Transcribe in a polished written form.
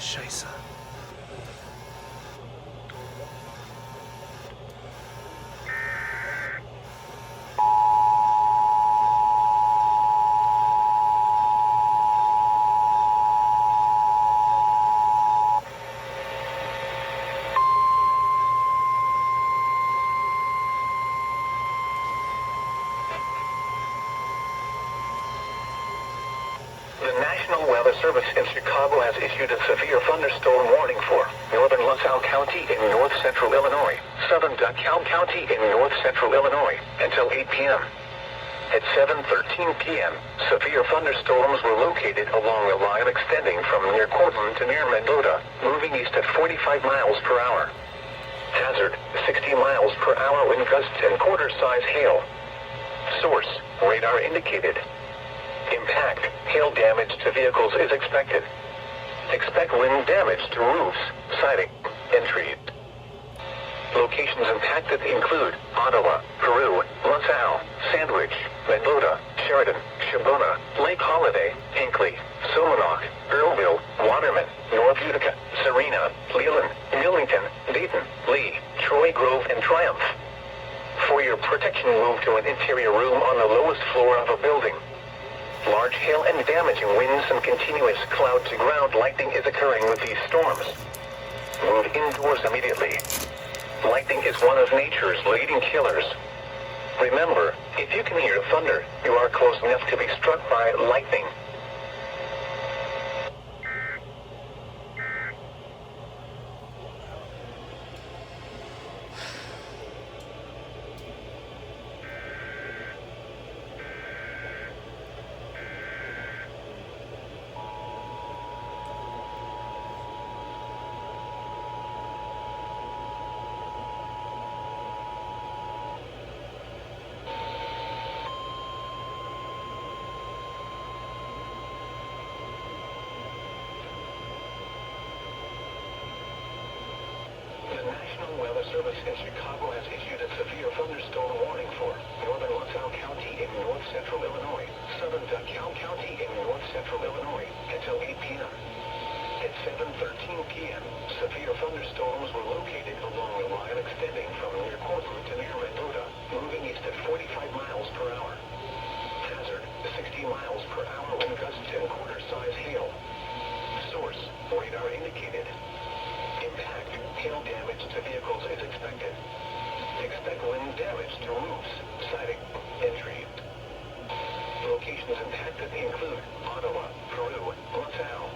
Scheiße. The National Weather Service in Chicago has issued a severe thunderstorm warning for northern Lasalle County in north-central Illinois, southern DeKalb County in north-central Illinois, until 8 p.m. At 7:13 p.m., severe thunderstorms were located along a line extending from near Cortland to near Mendota, moving east at 45 miles per hour. Hazard, 60 miles per hour wind gusts and quarter-size hail. Source, radar indicated. Impact, hail damage to vehicles is expected. Expect wind damage to roofs, siding, and trees. Locations impacted include Ottawa, Peru, Lasalle, Sandwich, Mendota, Sheridan, Shabona, Lake Holiday, Hinckley, Somonauk, Earlville, Waterman, North Utica, Serena, Leland, Millington, Dayton, Lee, Troy Grove, and Triumph. For your protection, move to an interior room on the lowest floor of a building. Large hail and damaging winds and continuous cloud-to-ground lightning is occurring with these storms. Move indoors immediately. Lightning is one of nature's leading killers. Remember, if you can hear thunder, you are close enough to be struck by lightning. The National Weather Service in Chicago has issued a severe thunderstorm warning for northern Lasalle County in north-central Illinois, southern DeKalb County in north-central Illinois, until 8 p.m. At 7:13 p.m., severe thunderstorms were located along a line extending from near Cortland to near Mendota, moving east at 45 miles per hour. Hazard, 60 miles per hour wind gusts and quarter-size hail. Source, radar indicated. Impact, hail damage to vehicles is expected. Expect wind damage to roofs, siding, and trees. Locations impacted include Ottawa, Peru, Lasalle,